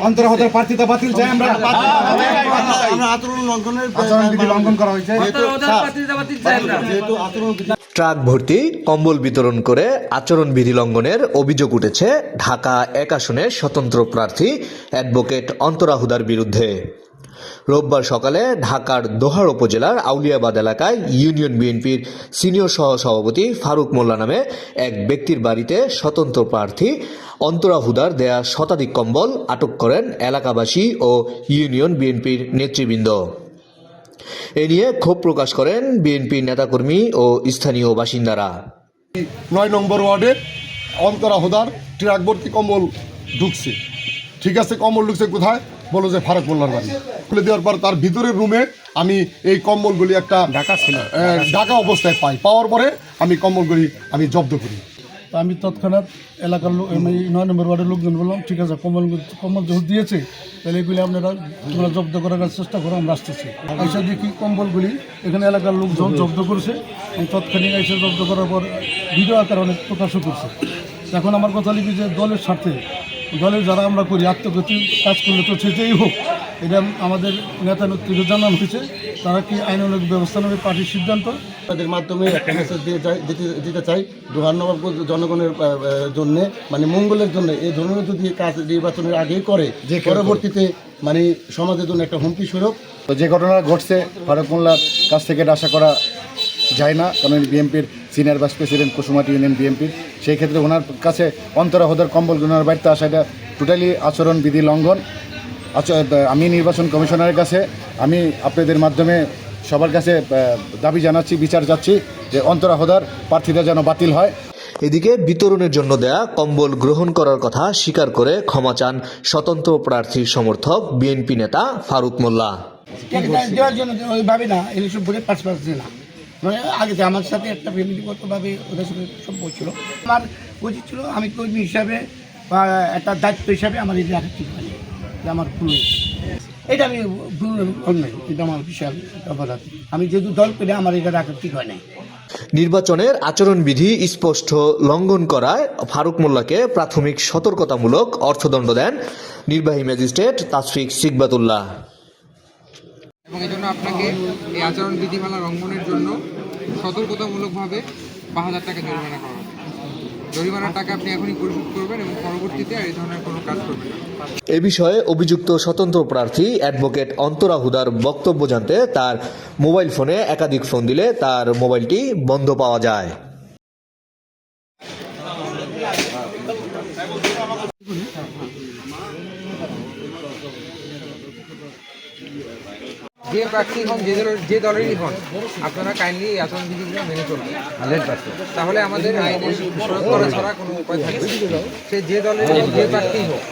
অন্তরাহুদার প্রার্থিতা বাতিল চাই আমরা। আচরণ লঙ্ঘনের আচরণবিধি লঙ্ঘন করা হয়েছে। ট্রাক ভর্তি কম্বল বিতরণ করে আচরণবিধি লঙ্ঘনের অভিযোগ উঠেছে ঢাকা ১ আসনের স্বতন্ত্র প্রার্থী অ্যাডভোকেট অন্তরাহুদার বিরুদ্ধে। রোববার সকালে ঢাকার দোহার উপজেলার আউলিয়াবাদ এলাকায় ইউনিয়ন বিএনপির সিনিয়র সহসভাপতি ফারুক মোল্লা নামে এক ব্যক্তির বাড়িতে স্বতন্ত্র প্রার্থী অন্তরাহুদার দেয়া শতাধিক কম্বল আটক করেন এলাকাবাসী ও ইউনিয়ন বিএনপির নেতৃবৃন্দ। এ নিয়ে ক্ষোভ প্রকাশ করেন বিএনপির নেতাকর্মী ও স্থানীয় বাসিন্দারা। ৯ নম্বর ওয়ার্ডে অন্তরাহুদার ট্রাক ভর্তি কম্বল ঢুকছে। ঠিক আছে, কম্বল ঢুকছে কোথায়? বলো যে ফারুক মোল্লার বাড়ি। খুলে দেওয়ার পর তার ভিতরের রুমে আমি এই কম্বলগুলি একটা ঢাকা অবস্থায় পাওয়ার পরে আমি কম্বলগুলি জব্দ করি। তো আমি তৎক্ষণাৎ এলাকার লোক ৯ নম্বর ওয়ার্ডের লোকজন বললাম, ঠিক আছে, কম্বল যখন দিয়েছে তাহলে এগুলি তোমরা জব্দ করার চেষ্টা করো, আমরা আসতেছি। এসে দেখি কম্বলগুলি এখানে এলাকার লোকজন জব্দ করছে। তৎক্ষণিক এসে জব্দ করার পর ভিডিও আকার অনেক প্রকাশও করছে। এখন আমার কথা লিখি যে দলের স্বার্থে, দলের যারা আমরা করি আত্মগতির কাজ করলে তো সেটাই হোক, এটা আমাদের নেতা নেত্রীকে জানানো হয়েছে। তারা কি আইনানুগ ব্যবস্থা নেবে, পার্টির সিদ্ধান্ত। তাদের মাধ্যমে একটা মেসেজ দিতে চাই দোহারনগর জনগণের জন্য, মানে মঙ্গলের জন্য। এই ধরনের যদি কাজ নির্বাচনের আগেই করে, পরবর্তীতে মানে সমাজের জন্য একটা হুমকি স্বরূপ। তো যে ঘটনা ঘটছে ফারুক মোল্লার কাছ থেকে এটা আশা করা যায় না, কারণ বিএনপির সিনিয়র ভাইস প্রেসিডেন্ট কুসুমাটি ইউনিয়ন বিএনপির। সেই ক্ষেত্রে ওনার কাছে অন্তরাহুদার কম্বল ওনার বাড়িতে আসা এটা টোটালি আচরণবিধি লঙ্ঘন। আমি নির্বাচন কমিশনারের কাছে আমি আপনাদের মাধ্যমে সবার কাছে দাবি জানাচ্ছি, বিচার চাচ্ছি যে অন্তরাহুদার প্রার্থীতা যেন বাতিল হয়। এদিকে বিতরণের জন্য দেয়া কম্বল গ্রহণ করার কথা স্বীকার করে ক্ষমা চান স্বতন্ত্র প্রার্থীর সমর্থক বিএনপি নেতা ফারুক মোল্লা। দেওয়ার জন্য ওইভাবে না, ইলেকশন ভোটে পাঁচ না, মানে আগে আমার সাথে একটা ফ্যামিলিগতভাবে ওদের সাথে সম্পর্ক ছিল। আমার উচিত ছিল আমি কর্মী হিসাবে বা একটা দায়িত্ব হিসাবে আমার এই রাখা ঠিক হয়নি, আমার ভুল এটা আমি ভুল নয়, এটা আমার বিশাল অপরাধ। আমি যেহেতু দল করে আমার এটা রাখা ঠিক হয় নাই। নির্বাচনের আচরণবিধি স্পষ্ট লঙ্ঘন করায় ফারুক মোল্লাকে প্রাথমিক সতর্কতামূলক অর্থদণ্ড দেন নির্বাহী ম্যাজিস্ট্রেট তাসফিক সিকবাতুল্লাহ। এবং এই জন্য আপনাকে এই আচরণ বিধিমালা লঙ্ঘনের জন্য সতর্কতামূলকভাবে ৫,০০০ টাকা জরিমানা করা হবে। জরিমানার টাকা আপনি এখনই পরিশোধ করবেন এবং পরবর্তীতে এই ধরনের কোনো কাজ করবেন না। এ বিষয়ে অভিযুক্ত স্বতন্ত্র প্রার্থী অ্যাডভোকেট অন্তরাহুদার বক্তব্য জানতে তার মোবাইল ফোনে একাধিক ফোন দিলে তার মোবাইলটি বন্ধ পাওয়া যায়। যে প্রার্থী হন, যে দলেরই হন, আপনারা কাইন্ডলি এই আচরণ বিধিগুলো মেনে চলবেন। তাহলে আমাদের আইনের প্রয়োগ করা ছাড়া কোনো উপায় থাকবে। সে যে দলের যে প্রার্থী হোক।